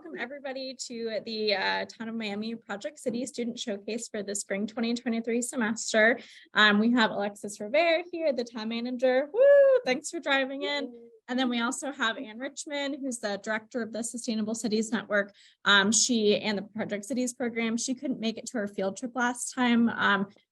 welcome everybody to the Town of Miami Project Cities Student Showcase for the Spring 2023 semester. We have Alexis Rivera here, the town manager. Woo! Thanks for driving in. And then we also have Ann Richmond, who's the director of the Sustainable Cities Network. She and the Project Cities program. She couldn't make it to our field trip last time,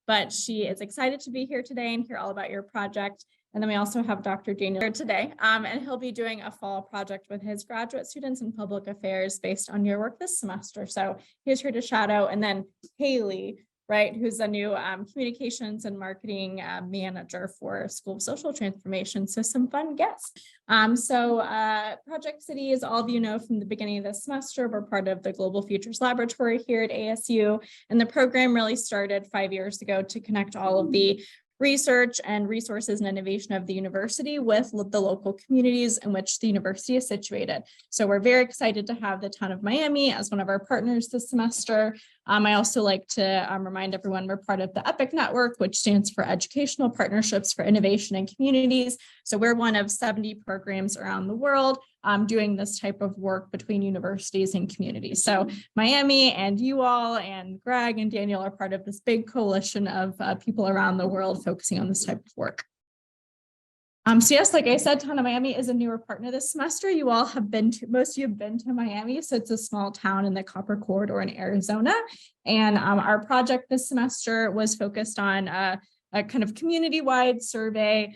but she is excited to be here today and hear all about your project. And then we also have Dr. Daniel here today, and he'll be doing a fall project with his graduate students in public affairs based on your work this semester. So he's here to shout out. And then Haley, right, who's the new communications and marketing manager for School of Social Transformation. So some fun guests. Project City, as all of you know from the beginning of this semester, we're part of the Global Futures Laboratory here at ASU. And the program really started 5 years ago to connect all of the research and resources and innovation of the university with the local communities in which the university is situated. So we're very excited to have the town of Miami as one of our partners this semester. I also like to remind everyone we're part of the EPIC network, which stands for Educational Partnerships for Innovation in Communities. So we're one of 70 programs around the world doing this type of work between universities and communities. So Miami and you all and Greg and Daniel are part of this big coalition of people around the world focusing on this type of work. So yes, like I said, Town of Miami is a newer partner this semester. You all have been to, most of you have been to Miami. So it's a small town in the Copper Corridor in Arizona. And our project this semester was focused on a kind of community-wide survey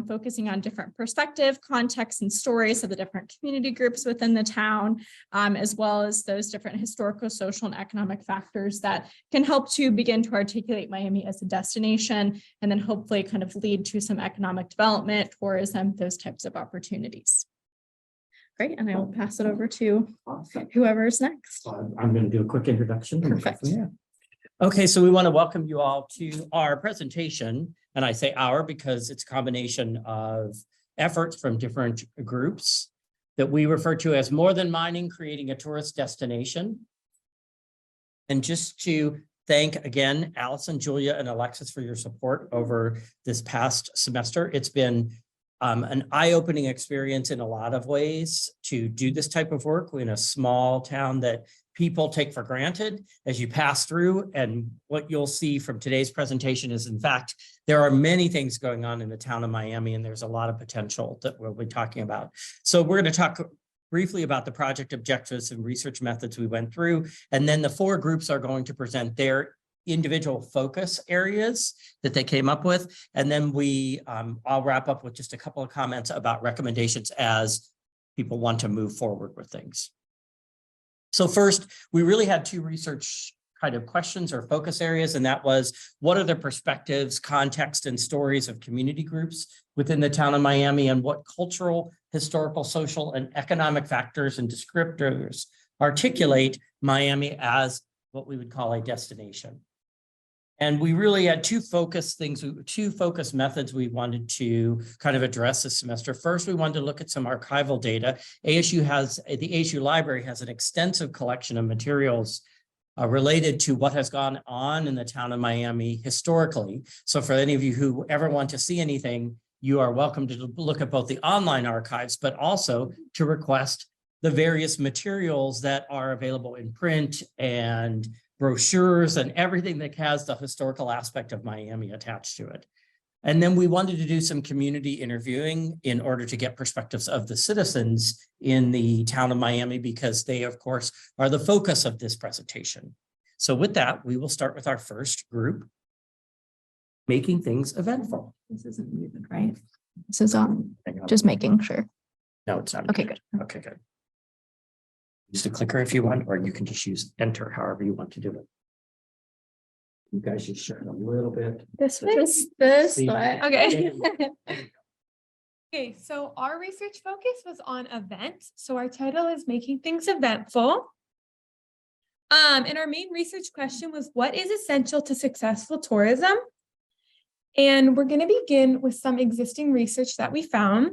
focusing on different perspective, context, and stories of the different community groups within the town, as well as those different historical, social, and economic factors that can help to begin to articulate Miami as a destination, and then hopefully kind of lead to some economic development, tourism, those types of opportunities. Great, and I will pass it over to whoever's next. I'm going to do a quick introduction. Perfect. Okay, so we want to welcome you all to our presentation, and I say our because it's a combination of efforts from different groups that we refer to as More Than Mining, Creating a Tourist Destination. And just to thank again, Allison, Julia, and Alexis for your support over this past semester. It's been an eye-opening experience in a lot of ways to do this type of work. We're in a small town that people take for granted as you pass through. And what you'll see from today's presentation is, in fact, there are many things going on in the town of Miami, and there's a lot of potential that we'll be talking about. So we're going to talk briefly about the project objectives and research methods we went through. And then the four groups are going to present their individual focus areas that they came up with. And then I'll wrap up with just a couple of comments about recommendations as people want to move forward with things. So first, we really had two research kind of questions or focus areas, and that was, what are the perspectives, context, and stories of community groups within the town of Miami, and what cultural, historical, social, and economic factors and descriptors articulate Miami as what we would call a destination. And we really had two focus methods we wanted to kind of address this semester. First, we wanted to look at some archival data. The ASU Library has an extensive collection of materials related to what has gone on in the town of Miami historically. So for any of you who ever want to see anything, you are welcome to look at both the online archives, but also to request the various materials that are available in print and brochures and everything that has the historical aspect of Miami attached to it. And then we wanted to do some community interviewing in order to get perspectives of the citizens in the town of Miami, because they, of course, are the focus of this presentation. So with that, we will start with our first group, Making Things Eventful. This isn't muted, right? This is on, just making sure. No, it's not. Okay, good. Okay, good. Use the clicker if you want, or you can just use enter, however you want to do it. You guys just share it a little bit. This way? This See? way. Okay. Okay, so our research focus was on events. So our title is Making Things Eventful. And our main research question was, what is essential to successful tourism? And we're going to begin with some existing research that we found.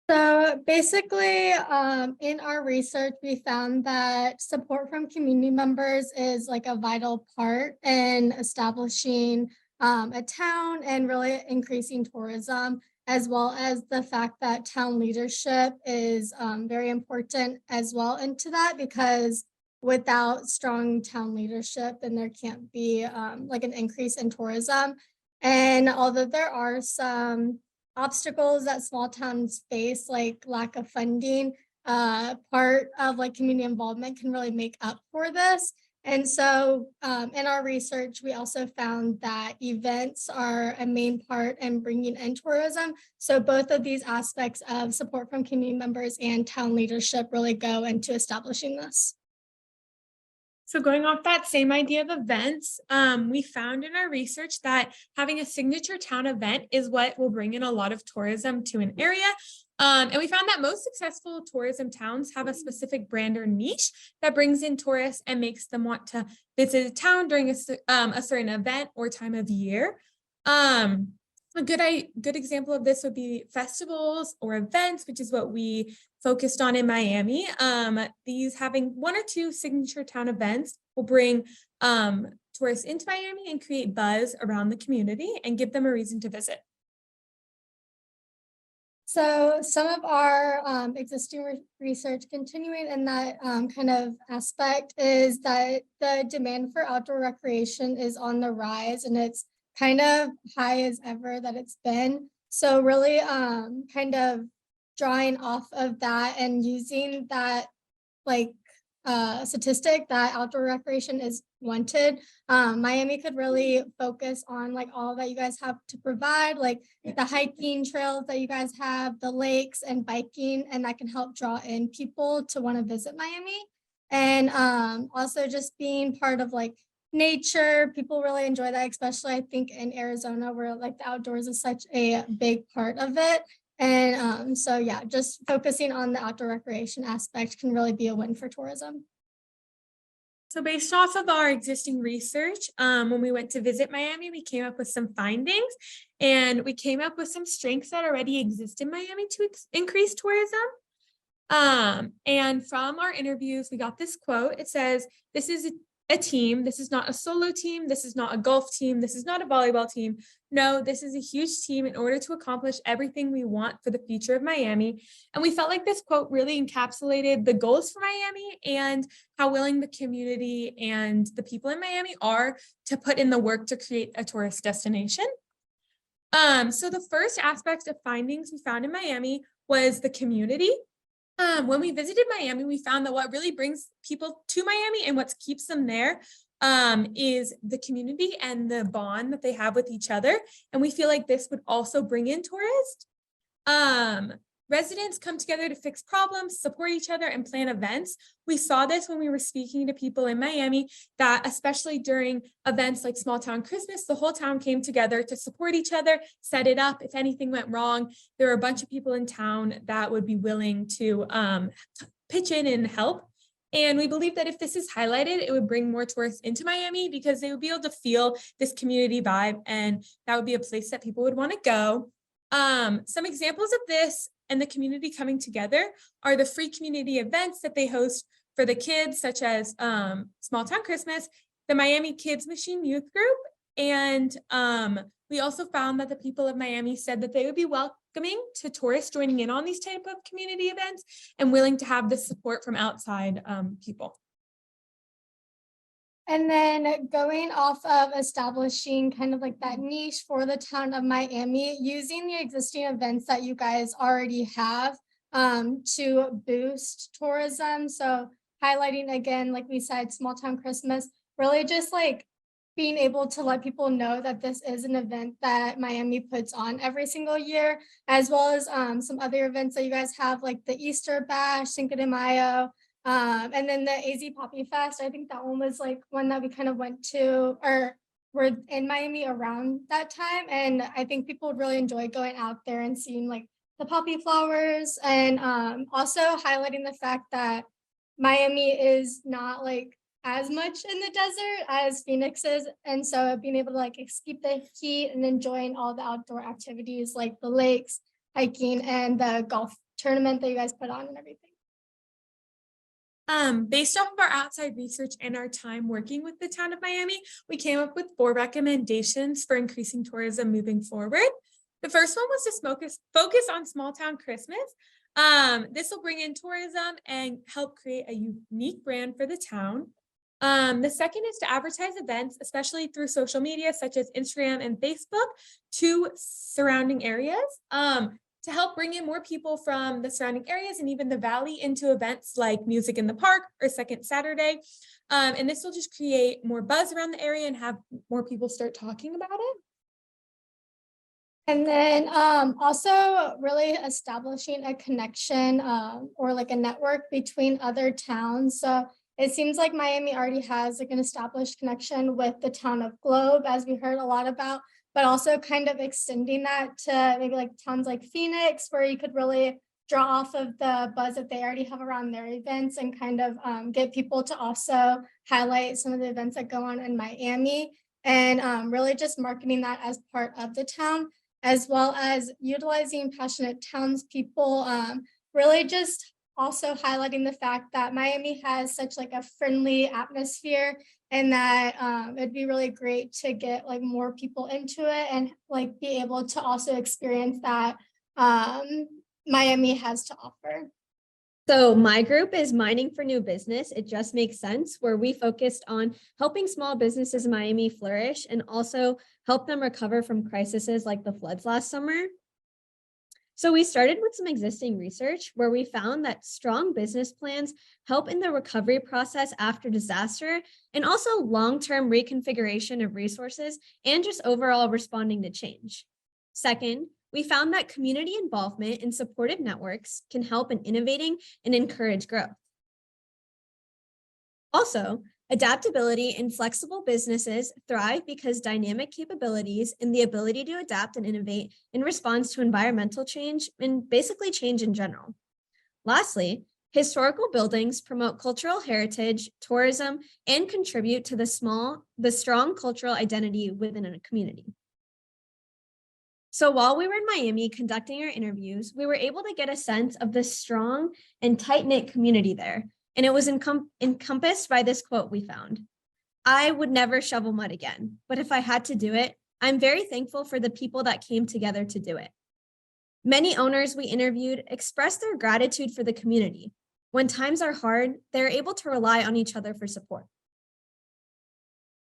So basically, in our research, we found that support from community members is like a vital part in establishing a town and really increasing tourism, as well as the fact that town leadership is very important as well into that, because without strong town leadership, then there can't be like an increase in tourism. And although there are some obstacles that small towns face, like lack of funding, part of like community involvement can really make up for this. And so in our research, we also found that events are a main part in bringing in tourism. So both of these aspects of support from community members and town leadership really go into establishing this. So going off that same idea of events, we found in our research that having a signature town event is what will bring in a lot of tourism to an area. And we found that most successful tourism towns have a specific brand or niche that brings in tourists and makes them want to visit a town during a certain event or time of year. A good example of this would be festivals or events, which is what we focused on in Miami. These having 1 or 2 signature town events will bring tourists into Miami and create buzz around the community and give them a reason to visit. So some of our existing research continuing in that kind of aspect is that the demand for outdoor recreation is on the rise, and it's kind of high as ever that it's been. So really kind of drawing off of that and using that like statistic that outdoor recreation is wanted, Miami could really focus on like all that you guys have to provide, like the hiking trails that you guys have, the lakes and biking, and that can help draw in people to want to visit Miami. And also just being part of like nature, people really enjoy that, especially I think in Arizona where like the outdoors is such a big part of it. And so yeah, just focusing on the outdoor recreation aspect can really be a win for tourism. So based off of our existing research, when we went to visit Miami, we came up with some findings, and we came up with some strengths that already exist in Miami to increase tourism. And from our interviews, we got this quote. It says, "This is a team. This is not a solo team. This is not a golf team. This is not a volleyball team. No, this is a huge team in order to accomplish everything we want for the future of Miami." And we felt like this quote really encapsulated the goals for Miami and how willing the community and the people in Miami are to put in the work to create a tourist destination. So the first aspect of findings we found in Miami was the community. When we visited Miami, we found that what really brings people to Miami and what keeps them there is the community and the bond that they have with each other. And we feel like this would also bring in tourists. Residents come together to fix problems, support each other, and plan events. We saw this when we were speaking to people in Miami, that especially during events like Small Town Christmas, the whole town came together to support each other, set it up. If anything went wrong, there were a bunch of people in town that would be willing to pitch in and help. And we believe that if this is highlighted, it would bring more tourists into Miami because they would be able to feel this community vibe, and that would be a place that people would want to go. Some examples of this and the community coming together are the free community events that they host for the kids, such as Small Town Christmas, the Miami Kids Machine Youth Group. And we also found that the people of Miami said that they would be welcoming to tourists joining in on these type of community events and willing to have the support from outside people. And then going off of establishing kind of like that niche for the town of Miami, using the existing events that you guys already have to boost tourism. So highlighting again, like we said, Small Town Christmas, really just like being able to let people know that this is an event that Miami puts on every single year, as well as some other events that you guys have, like the Easter Bash, Cinco de Mayo, and then the AZ Poppy Fest. I think that one was like one that we kind of went to or were in Miami around that time. And I think people would really enjoy going out there and seeing like the poppy flowers, and also highlighting the fact that Miami is not like as much in the desert as Phoenix is. And so being able to like escape the heat and enjoying all the outdoor activities like the lakes, hiking, and the golf tournament that you guys put on and everything. Based off of our outside research and our time working with the town of Miami, we came up with 4 recommendations for increasing tourism moving forward. The first one was to focus on small town Christmas. This will bring in tourism and help create a unique brand for the town. The second is to advertise events, especially through social media such as Instagram and Facebook, to surrounding areas. To help bring in more people from the surrounding areas and even the valley into events like Music in the Park or Second Saturday. And this will just create more buzz around the area and have more people start talking about it. And then also really establishing a connection or like a network between other towns. So it seems like Miami already has like an established connection with the town of Globe, as we heard a lot about, but also kind of extending that to maybe like towns like Phoenix, where you could really draw off of the buzz that they already have around their events and kind of get people to also highlight some of the events that go on in Miami, and really just marketing that as part of the town, as well as utilizing passionate townspeople, really just also highlighting the fact that Miami has such like a friendly atmosphere, and that it'd be really great to get like more people into it and like be able to also experience that Miami has to offer. So my group is Mining for New Business. It just makes sense, where we focused on helping small businesses in Miami flourish and also help them recover from crises like the floods last summer. So we started with some existing research where we found that strong business plans help in the recovery process after disaster, and also long-term reconfiguration of resources and just overall responding to change. Second, we found that community involvement in supportive networks can help in innovating and encourage growth. Also, adaptability and flexible businesses thrive because dynamic capabilities and the ability to adapt and innovate in response to environmental change and basically change in general. Lastly, historical buildings promote cultural heritage, tourism, and contribute to the strong cultural identity within a community. So while we were in Miami conducting our interviews, we were able to get a sense of the strong and tight-knit community there. And it was encompassed by this quote we found: "I would never shovel mud again, but if I had to do it, I'm very thankful for the people that came together to do it." Many owners we interviewed expressed their gratitude for the community. When times are hard, they're able to rely on each other for support.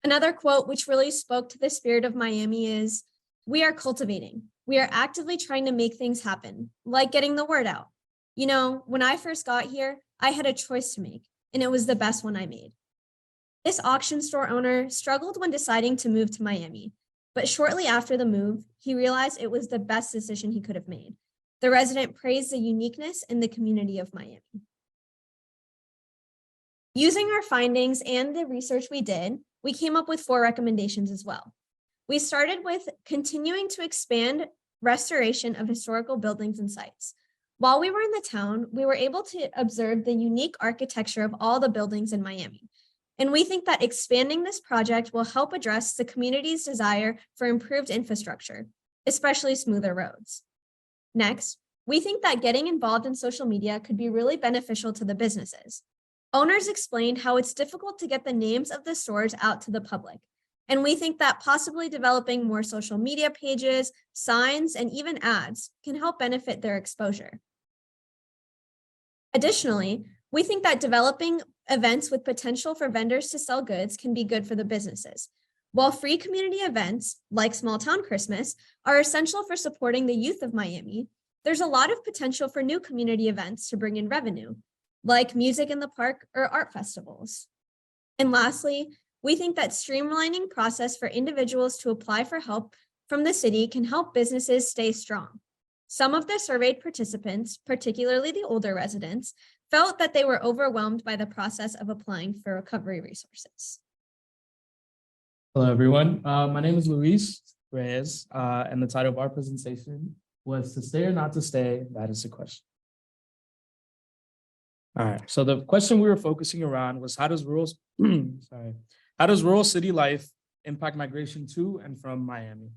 Another quote which really spoke to the spirit of Miami is, "We are cultivating. We are actively trying to make things happen, like getting the word out. You know, when I first got here, I had a choice to make, and it was the best one I made." This auction store owner struggled when deciding to move to Miami, but shortly after the move, he realized it was the best decision he could have made. The resident praised the uniqueness in the community of Miami. Using our findings and the research we did, we came up with 4 recommendations as well. We started with continuing to expand restoration of historical buildings and sites. While we were in the town, we were able to observe the unique architecture of all the buildings in Miami. And we think that expanding this project will help address the community's desire for improved infrastructure, especially smoother roads. Next, we think that getting involved in social media could be really beneficial to the businesses. Owners explained how it's difficult to get the names of the stores out to the public. And we think that possibly developing more social media pages, signs, and even ads can help benefit their exposure. Additionally, we think that developing events with potential for vendors to sell goods can be good for the businesses. While free community events, like Small Town Christmas, are essential for supporting the youth of Miami, there's a lot of potential for new community events to bring in revenue, like Music in the Park or art festivals. And lastly, we think that streamlining process for individuals to apply for help from the city can help businesses stay strong. Some of the surveyed participants, particularly the older residents, felt that they were overwhelmed by the process of applying for recovery resources. Hello, everyone. My name is Luis Reyes, and the title of our presentation was "To Stay or Not to Stay? That is the question." All right, so the question we were focusing around was how does rural city life impact migration to and from Miami?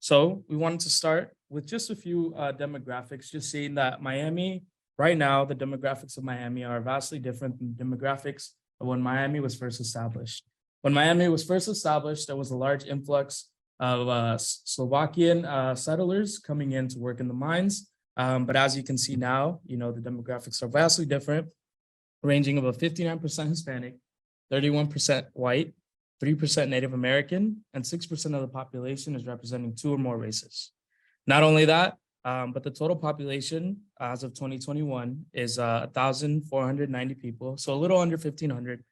So we wanted to start with just a few demographics, just saying that Miami right now, the demographics of Miami are vastly different than the demographics of when Miami was first established. When Miami was first established, there was a large influx of Slovakian settlers coming in to work in the mines. But as you can see now, the demographics are vastly different, ranging of a 59% Hispanic, 31% white, 3% Native American, and 6% of the population is representing 2 or more races. Not only that, but the total population as of 2021 is 1,490 people, so a little under 1,500.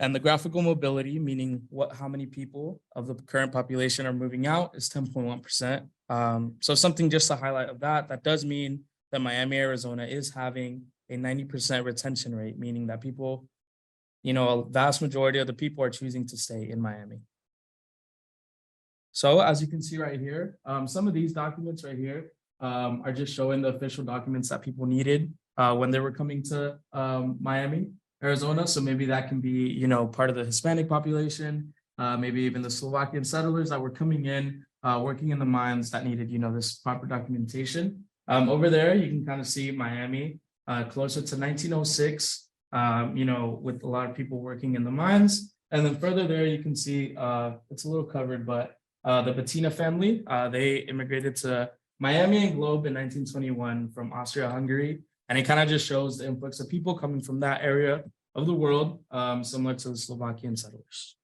And the graphical mobility, meaning how many people of the current population are moving out, is 10.1%. So something just to highlight of that does mean that Miami, Arizona is having a 90% retention rate, meaning that people, a vast majority of the people are choosing to stay in Miami. So as you can see right here, some of these documents right here are just showing the official documents that people needed when they were coming to Miami, Arizona. So maybe that can be, part of the Hispanic population, maybe even the Slovakian settlers that were coming in, working in the mines that needed, this proper documentation. Over there, you can kind of see Miami closer to 1906, with a lot of people working in the mines. And then further there, you can see it's a little covered, but the Bettina family, they immigrated to Miami and Globe in 1921 from Austria-Hungary. And it kind of just shows the influx of people coming from that area of the world, similar to the Slovakian settlers.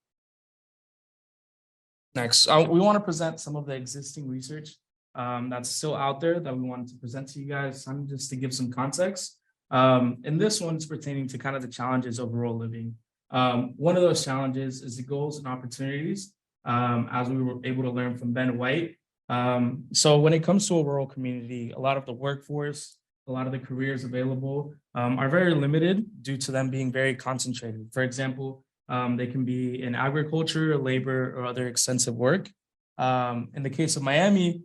Next, we want to present some of the existing research that's still out there that we wanted to present to you guys, just to give some context. And this one's pertaining to kind of the challenges of rural living. One of those challenges is the goals and opportunities, as we were able to learn from Ben White. So when it comes to a rural community, a lot of the workforce, a lot of the careers available are very limited due to them being very concentrated. For example, they can be in agriculture, labor, or other extensive work. In the case of Miami,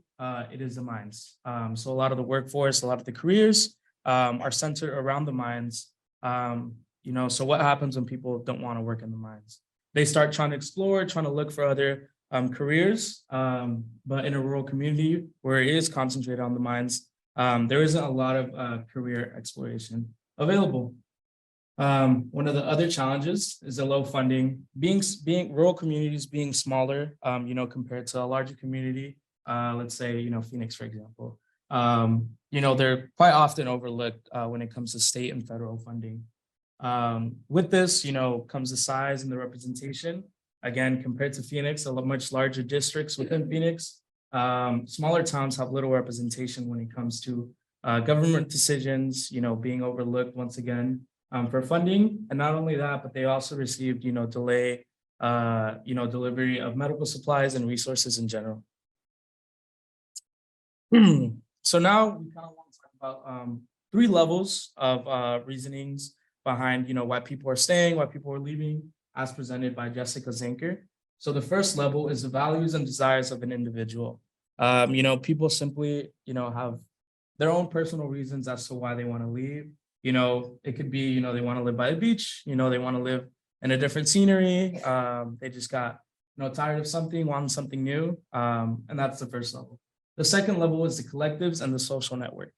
it is the mines. So a lot of the workforce, a lot of the careers are centered around the mines. So what happens when people don't want to work in the mines? They start trying to explore, trying to look for other careers, but in a rural community where it is concentrated on the mines, there isn't a lot of career exploration available. One of the other challenges is the low funding. Being rural communities being smaller, compared to a larger community, let's say, Phoenix, for example, they're quite often overlooked when it comes to state and federal funding. With this, comes the size and the representation. Again, compared to Phoenix, much larger districts within Phoenix, smaller towns have little representation when it comes to government decisions, being overlooked once again for funding. And not only that, but they also received, delay, delivery of medical supplies and resources in general. So now we kind of want to talk about 3 levels of reasonings behind, why people are staying, why people are leaving, as presented by Jessica Zanker. So the first level is the values and desires of an individual. People simply, have their own personal reasons as to why they want to leave. It could be, they want to live by the beach, they want to live in a different scenery. They just got, tired of something, want something new. And that's the first level. The second level is the collectives and the social network.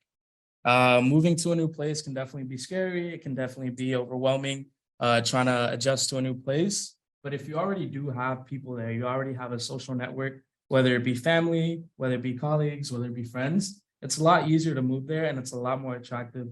Moving to a new place can definitely be scary. It can definitely be overwhelming, trying to adjust to a new place. But if you already do have people there, you already have a social network, whether it be family, whether it be colleagues, whether it be friends, it's a lot easier to move there and it's a lot more attractive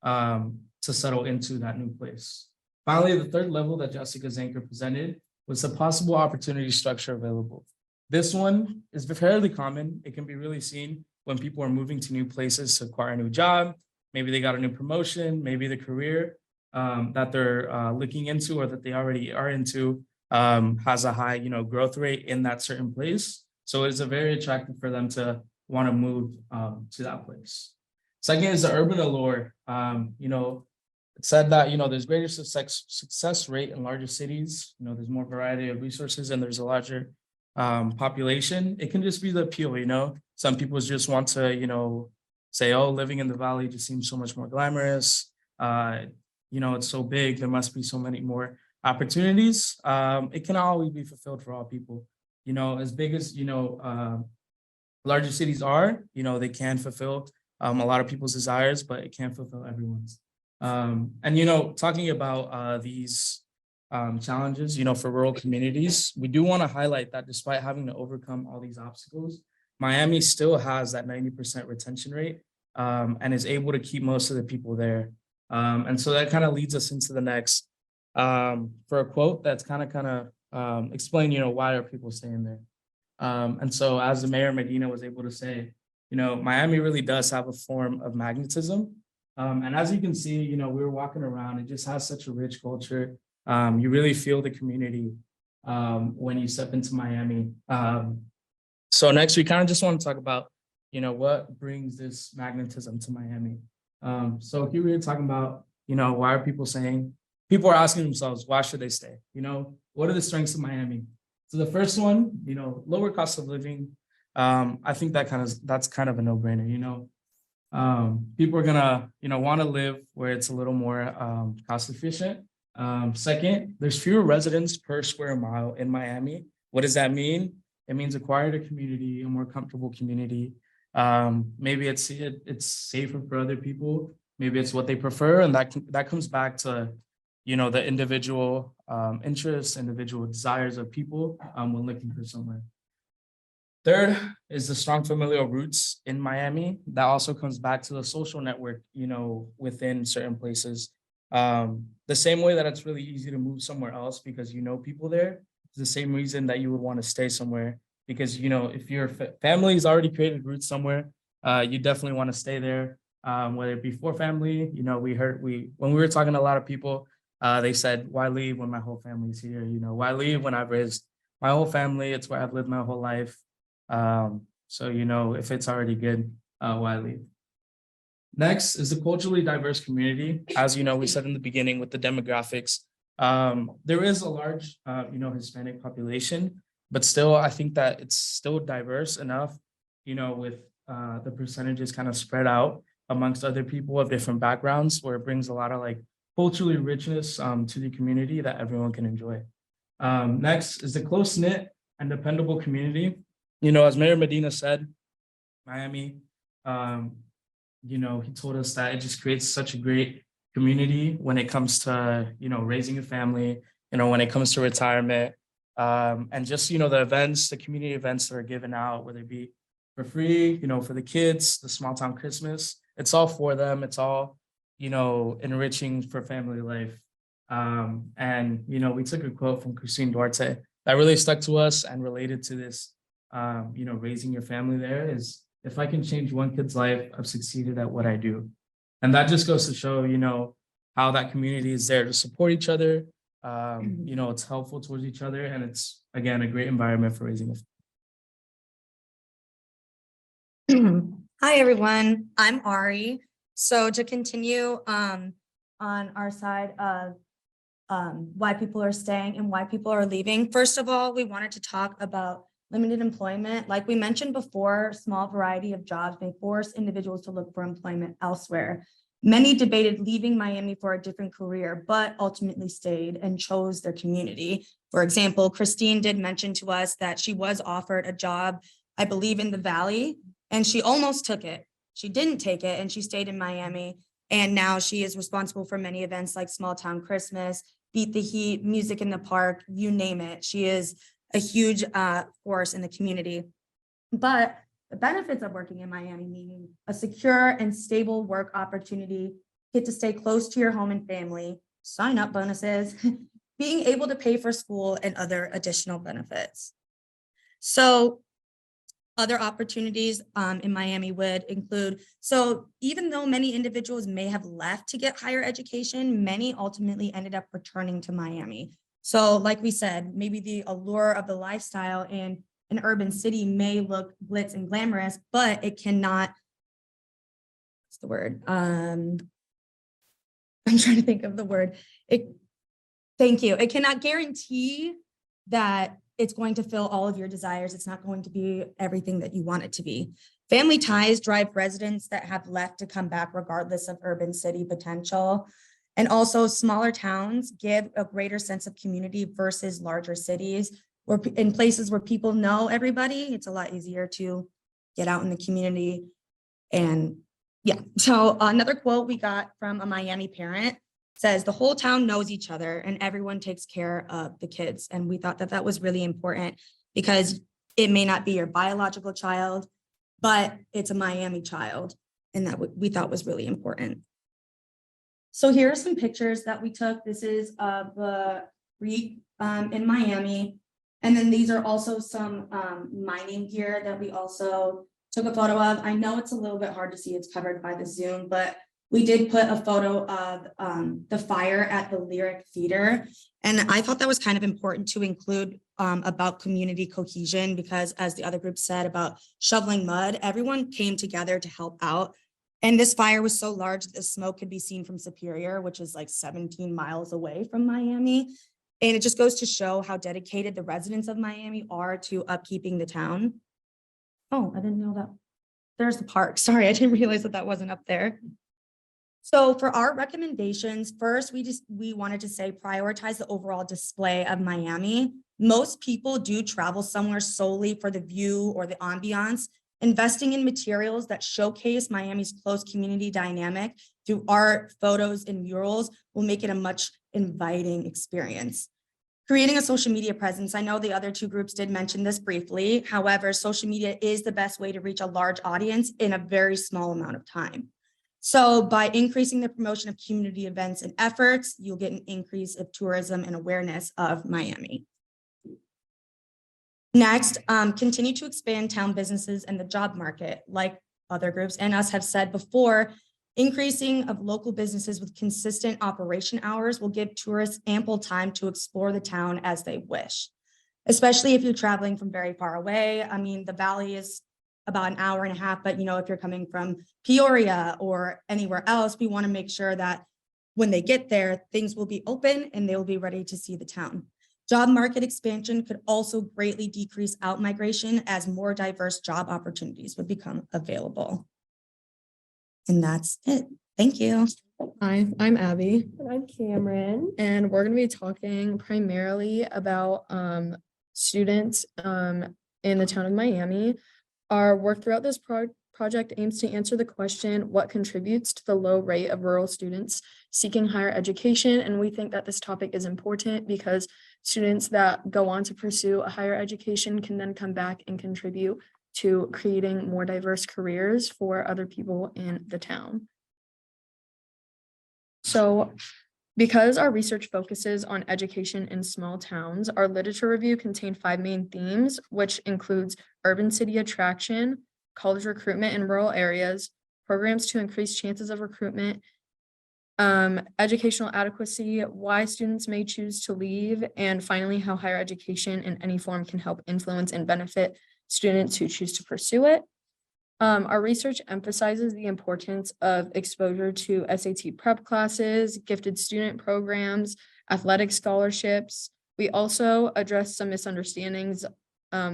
to settle into that new place. Finally, the third level that Jessica Zanker presented was the possible opportunity structure available. This one is fairly common. It can be really seen when people are moving to new places to acquire a new job. Maybe they got a new promotion, maybe the career that they're looking into or that they already are into has a high, growth rate in that certain place. So it's very attractive for them to want to move to that place. Second is the urban allure. It said that, there's greater success rate in larger cities. There's more variety of resources and there's a larger population. It can just be the appeal, Some people just want to, say, oh, living in the valley just seems so much more glamorous. It's so big, there must be so many more opportunities. It cannot always be fulfilled for all people. As big as, larger cities are, they can fulfill a lot of people's desires, but it can't fulfill everyone's. And, you know, talking about these challenges, you know, for rural communities, we do want to highlight that despite having to overcome all these obstacles, Miami still has that 90% retention rate and is able to keep most of the people there. And so that kind of leads us into the next for a quote that's kind of explain, you know, why are people staying there? And so as the mayor Medina was able to say, you know, Miami really does have a form of magnetism. And as you can see, you know, we were walking around, it just has such a rich culture. You really feel the community when you step into Miami. So next, we kind of just want to talk about, you know, what brings this magnetism to Miami. So here we were talking about, you know, why are people saying, people are asking themselves, why should they stay? You know, what are the strengths of Miami? So the first one, you know, lower cost of living. I think that's kind of a no-brainer, you know. People are gonna, you know, want to live where it's a little more cost efficient. Second, there's fewer residents per square mile in Miami. What does that mean? It means a quieter community, a more comfortable community. Maybe it's safer for other people. Maybe it's what they prefer, and that comes back to, you know, the individual interests, individual desires of people when looking for somewhere. Third is the strong familial roots in Miami. That also comes back to the social network, you know, within certain places. The same way that it's really easy to move somewhere else because you know people there, it's the same reason that you would want to stay somewhere. Because, you know, if your family's already created roots somewhere, you definitely want to stay there. Whether it be for family, you know, when we were talking to a lot of people, they said, why leave when my whole family's here? You know, why leave when I've raised my whole family? It's where I've lived my whole life. So, you know, if it's already good, why leave? Next is the culturally diverse community. As you know, we said in the beginning with the demographics, there is a large, you know, Hispanic population, but still, I think that it's still diverse enough, you know, with the percentages kind of spread out amongst other people of different backgrounds, where it brings a lot of like culturally richness to the community that everyone can enjoy. Next is the close-knit and dependable community. You know, as Mayor Medina said, Miami, you know, he told us that it just creates such a great community when it comes to, you know, raising a family, you know, when it comes to retirement, and just, you know, the events, the community events that are given out, whether it be for free, you know, for the kids, the small town Christmas, it's all for them. It's all, you know, enriching for family life. And, you know, we took a quote from Christine Duarte that really stuck to us and related to this, you know, raising your family there is, if I can change one kid's life, I've succeeded at what I do. And that just goes to show, you know, how that community is there to support each other. You know, it's helpful towards each other, and it's, again, a great environment for raising a family. Hi, everyone. I'm Ari. So to continue on our side of why people are staying and why people are leaving, first of all, we wanted to talk about limited employment. Like we mentioned before, small variety of jobs may force individuals to look for employment elsewhere. Many debated leaving Miami for a different career, but ultimately stayed and chose their community. For example, Christine did mention to us that she was offered a job, I believe, in the Valley, and she almost took it. She didn't take it, and she stayed in Miami. And now she is responsible for many events like Small Town Christmas, Beat the Heat, Music in the Park, you name it. She is a huge force in the community. But the benefits of working in Miami, meaning a secure and stable work opportunity, get to stay close to your home and family, sign up bonuses, being able to pay for school and other additional benefits. So other opportunities in Miami would include, so even though many individuals may have left to get higher education, many ultimately ended up returning to Miami. So like we said, maybe the allure of the lifestyle in an urban city may look glitz and glamorous, but it cannot, what's the word? I'm trying to think of the word. Thank you. It cannot guarantee that it's going to fill all of your desires. It's not going to be everything that you want it to be. Family ties drive residents that have left to come back regardless of urban city potential. And also smaller towns give a greater sense of community versus larger cities, where in places where people know everybody, it's a lot easier to get out in the community and Yeah, so another quote we got from a Miami parent says, "The whole town knows each other and everyone takes care of the kids." And we thought that that was really important because it may not be your biological child, but it's a Miami child. And that we thought was really important. So here are some pictures that we took. This is of the creek in Miami. And then these are also some mining gear that we also took a photo of. I know it's a little bit hard to see, it's covered by the Zoom, but we did put a photo of the fire at the Lyric Theater. And I thought that was kind of important to include about community cohesion, because as the other group said about shoveling mud, everyone came together to help out. And this fire was so large that the smoke could be seen from Superior, which is like 17 miles away from Miami. And it just goes to show how dedicated the residents of Miami are to upkeeping the town. Oh, I didn't know that. There's the park. Sorry, I didn't realize that that wasn't up there. So for our recommendations, first, we wanted to say prioritize the overall display of Miami. Most people do travel somewhere solely for the view or the ambiance. Investing in materials that showcase Miami's close community dynamic through art, photos, and murals will make it a much inviting experience. Creating a social media presence. I know the other two groups did mention this briefly. However, social media is the best way to reach a large audience in a very small amount of time. So by increasing the promotion of community events and efforts, you'll get an increase of tourism and awareness of Miami. Next, continue to expand town businesses and the job market. Like other groups and us have said before, increasing of local businesses with consistent operation hours will give tourists ample time to explore the town as they wish, especially if you're traveling from very far away. I mean, the valley is about an hour and a half, but if you're coming from Peoria or anywhere else, we want to make sure that when they get there, things will be open and they will be ready to see the town. Job market expansion could also greatly decrease out-migration as more diverse job opportunities would become available. And that's it. Thank you. Hi, I'm Abby, And I'm Cameron. and we're going to be talking primarily about students in the town of Miami. Our work throughout this project aims to answer the question, what contributes to the low rate of rural students seeking higher education? And we think that this topic is important because students that go on to pursue a higher education can then come back and contribute to creating more diverse careers for other people in the town. So because our research focuses on education in small towns, our literature review contained 5 main themes, which includes urban city attraction, college recruitment in rural areas, programs to increase chances of recruitment, educational adequacy, why students may choose to leave, and finally, how higher education in any form can help influence and benefit students who choose to pursue it. Our research emphasizes the importance of exposure to SAT prep classes, gifted student programs, athletic scholarships. We also address some misunderstandings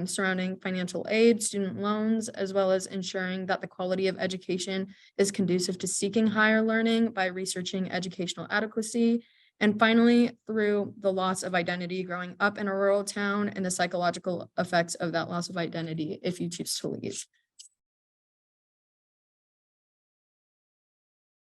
surrounding financial aid, student loans, as well as ensuring that the quality of education is conducive to seeking higher learning by researching educational adequacy. And finally, through the loss of identity growing up in a rural town and the psychological effects of that loss of identity if you choose to leave.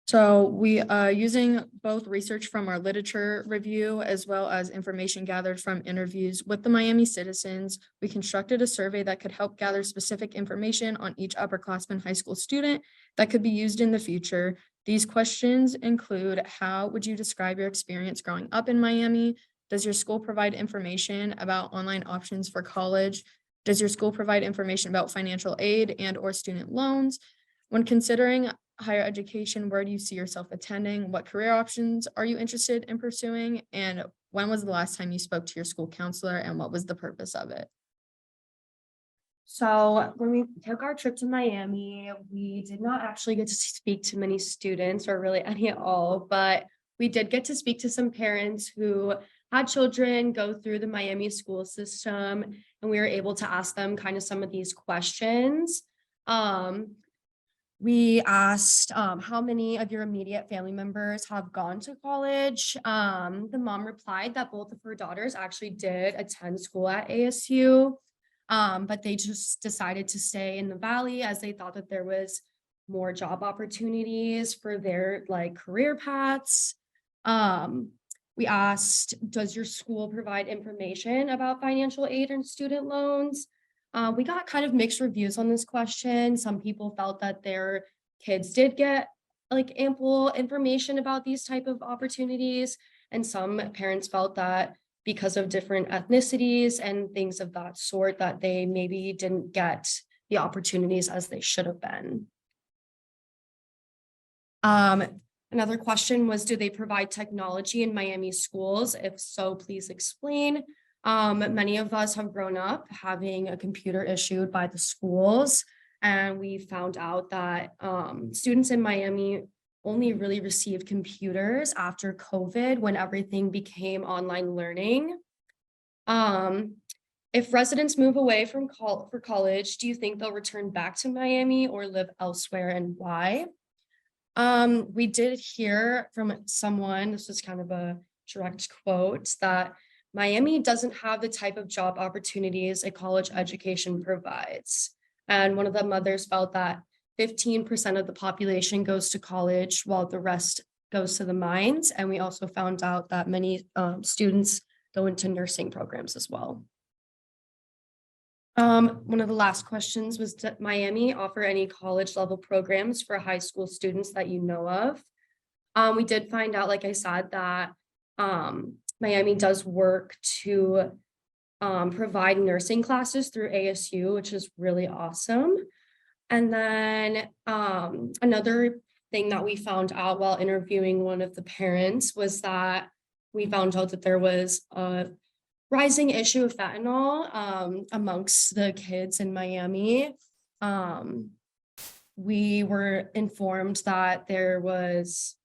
So we using both research from our literature review as well as information gathered from interviews with the Miami citizens, we constructed a survey that could help gather specific information on each upperclassman high school student that could be used in the future. These questions include: how would you describe your experience growing up in Miami? Does your school provide information about online options for college? Does your school provide information about financial aid and or student loans? When considering higher education, where do you see yourself attending? What career options are you interested in pursuing? And when was the last time you spoke to your school counselor and what was the purpose of it? So when we took our trip to Miami, we did not actually get to speak to many students or really any at all, but we did get to speak to some parents who had children go through the Miami school system, and we were able to ask them kind of some of these questions. We asked how many of your immediate family members have gone to college. The mom replied that both of her daughters actually did attend school at ASU, but they just decided to stay in the valley as they thought that there was more job opportunities for their like career paths. We asked, does your school provide information about financial aid and student loans? We got kind of mixed reviews on this question. Some people felt that their kids did get like ample information about these type of opportunities. And some parents felt that because of different ethnicities and things of that sort, that they maybe didn't get the opportunities as they should have been. Another question was, do they provide technology in Miami schools? If so, please explain. Many of us have grown up having a computer issued by the schools, and we found out that students in Miami only really received computers after COVID when everything became online learning. If residents move away from for college, do you think they'll return back to Miami or live elsewhere, and why? We did hear from someone, this was kind of a direct quote, that Miami doesn't have the type of job opportunities a college education provides. And one of the mothers felt that 15% of the population goes to college while the rest goes to the mines. And we also found out that many students go into nursing programs as well. One of the last questions was, did Miami offer any college level programs for high school students that you know of? We did find out, like I said, that Miami does work to provide nursing classes through ASU, which is really awesome. And then another thing that we found out while interviewing one of the parents was that we found out that there was a rising issue of fentanyl amongst the kids in Miami. We were informed that there was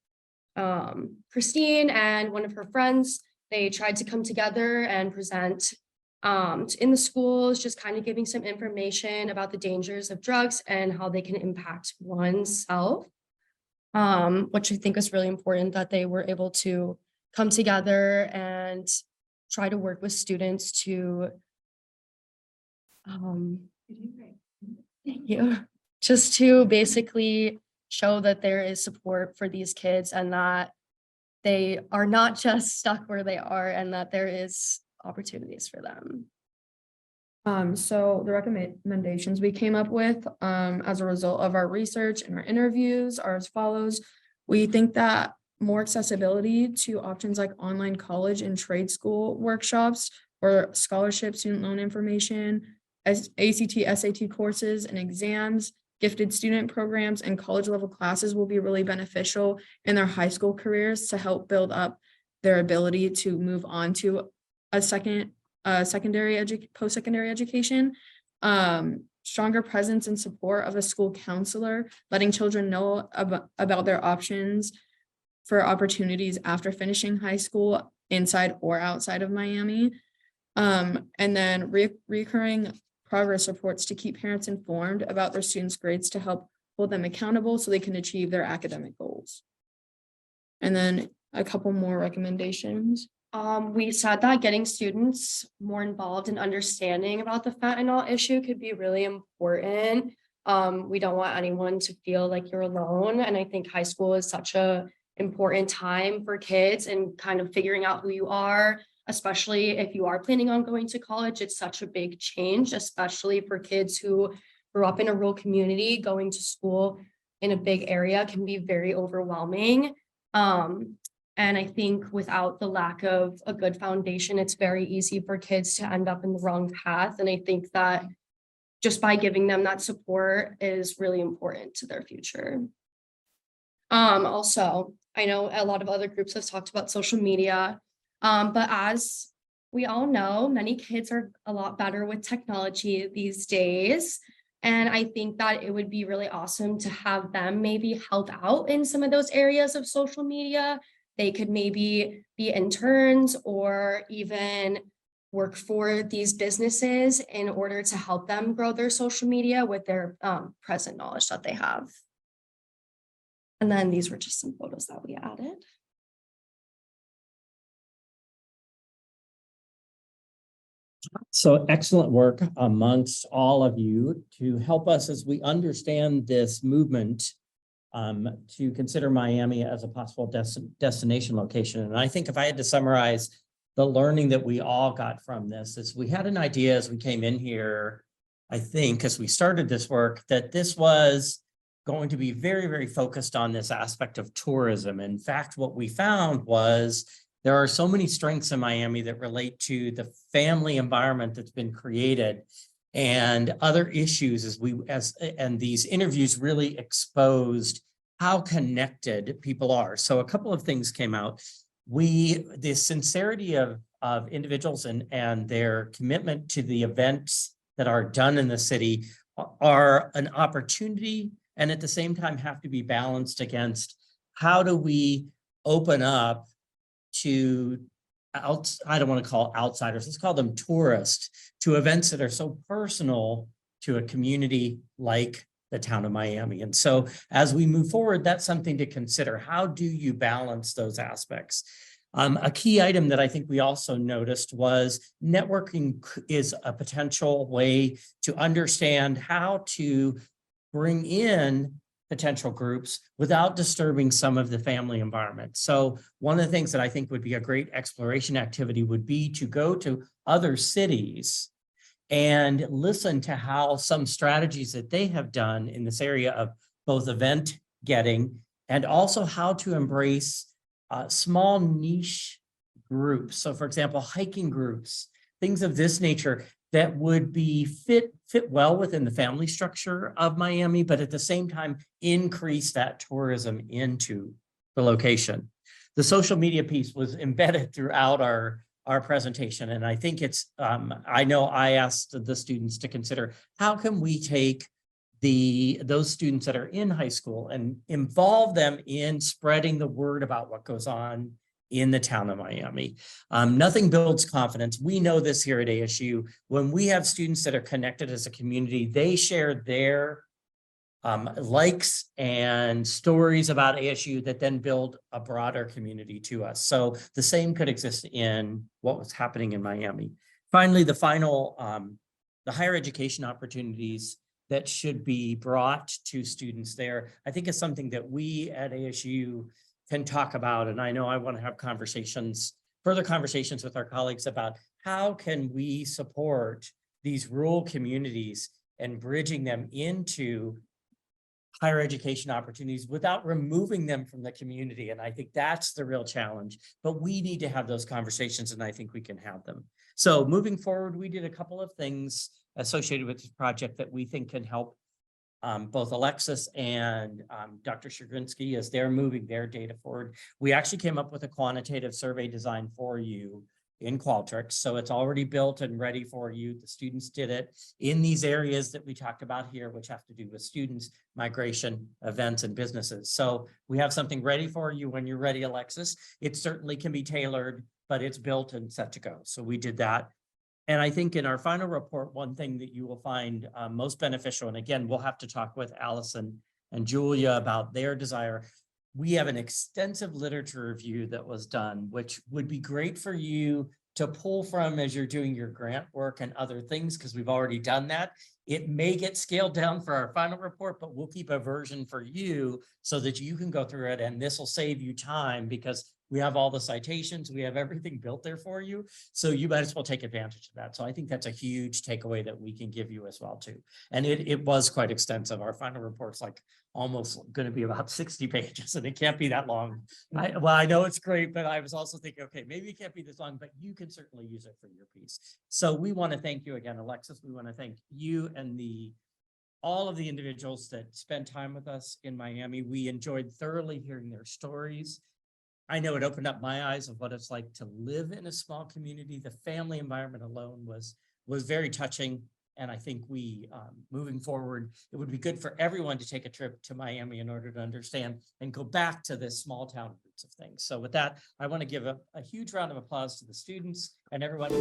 Christine and one of her friends, they tried to come together and present in the schools, just kind of giving some information about the dangers of drugs and how they can impact oneself, which I think is really important that they were able to come together and try to work with students to, thank you, just to basically show that there is support for these kids and that they are not just stuck where they are and that there is opportunities for them. So the recommendations we came up with as a result of our research and our interviews are as follows. We think that more accessibility to options like online college and trade school workshops or scholarship, student loan information, as ACT, SAT courses and exams, gifted student programs, and college level classes will be really beneficial in their high school careers to help build up their ability to move on to a post-secondary education. Stronger presence and support of a school counselor, letting children know about their options for opportunities after finishing high school inside or outside of Miami. And then recurring progress reports to keep parents informed about their students' grades to help hold them accountable so they can achieve their academic goals. And then a couple more recommendations. We said that getting students more involved in understanding about the fentanyl issue could be really important. We don't want anyone to feel like you're alone. And I think high school is such a important time for kids and kind of figuring out who you are, especially if you are planning on going to college. It's such a big change, especially for kids who grew up in a rural community. Going to school in a big area can be very overwhelming. And I think without the lack of a good foundation, it's very easy for kids to end up in the wrong path. And I think that just by giving them that support is really important to their future. Also, I know a lot of other groups have talked about social media, but as we all know, many kids are a lot better with technology these days. And I think that it would be really awesome to have them maybe help out in some of those areas of social media. They could maybe be interns or even work for these businesses in order to help them grow their social media with their present knowledge that they have. And then these were just some photos that we added. So excellent work amongst all of you to help us as we understand this movement to consider Miami as a possible destination location. And I think if I had to summarize the learning that we all got from this is we had an idea as we came in here, I think, as we started this work, that this was going to be very, very focused on this aspect of tourism. In fact, what we found was there are so many strengths in Miami that relate to the family environment that's been created and other issues and these interviews really exposed how connected people are. So a couple of things came out. The sincerity of individuals and their commitment to the events that are done in the city are an opportunity and at the same time have to be balanced against how do we open up to I don't want to call outsiders, let's call them tourists, to events that are so personal to a community like the town of Miami. And so as we move forward, that's something to consider. How do you balance those aspects? A key item that I think we also noticed was networking is a potential way to understand how to bring in potential groups without disturbing some of the family environment. So one of the things that I think would be a great exploration activity would be to go to other cities and listen to how some strategies that they have done in this area of both event getting and also how to embrace small niche groups. So for example, hiking groups, things of this nature that would be fit well within the family structure of Miami, but at the same time, increase that tourism into the location. The social media piece was embedded throughout our presentation. And I think it's, I know I asked the students to consider, how can we take those students that are in high school and involve them in spreading the word about what goes on in the town of Miami. Nothing builds confidence. We know this here at ASU. When we have students that are connected as a community, they share their likes and stories about ASU that then build a broader community to us. So the same could exist in what was happening in Miami. Finally, the higher education opportunities that should be brought to students there, I think is something that we at ASU can talk about. And I know I want to have further conversations with our colleagues about how can we support these rural communities and bridging them into higher education opportunities without removing them from the community. And I think that's the real challenge, but we need to have those conversations and I think we can have them. So moving forward, we did a couple of things associated with this project that we think can help both Alexis and Dr. Shagrinsky as they're moving their data forward. We actually came up with a quantitative survey design for you in Qualtrics. So it's already built and ready for you. The students did it in these areas that we talked about here, which have to do with students, migration, events, and businesses. So we have something ready for you when you're ready, Alexis. It certainly can be tailored, but it's built and set to go. So we did that. And I think in our final report, one thing that you will find most beneficial, and again, we'll have to talk with Allison and Julia about their desire. We have an extensive literature review that was done, which would be great for you to pull from as you're doing your grant work and other things, because we've already done that. It may get scaled down for our final report, but we'll keep a version for you so that you can go through it. And this will save you time because we have all the citations, we have everything built there for you. So you might as well take advantage of that. So I think that's a huge takeaway that we can give you as well too. And it was quite extensive. Our final report's like almost going to be about 60 pages and it can't be that long. I know it's great, but I was also thinking, okay, maybe it can't be this long, but you can certainly use it for your piece. So we want to thank you again, Alexis. We want to thank you and all of the individuals that spent time with us in Miami. We enjoyed thoroughly hearing their stories. I know it opened up my eyes of what it's like to live in a small community. The family environment alone was very touching. And I think moving forward, it would be good for everyone to take a trip to Miami in order to understand and go back to this small town roots of things. So with that, I want to give a huge round of applause to the students and everyone.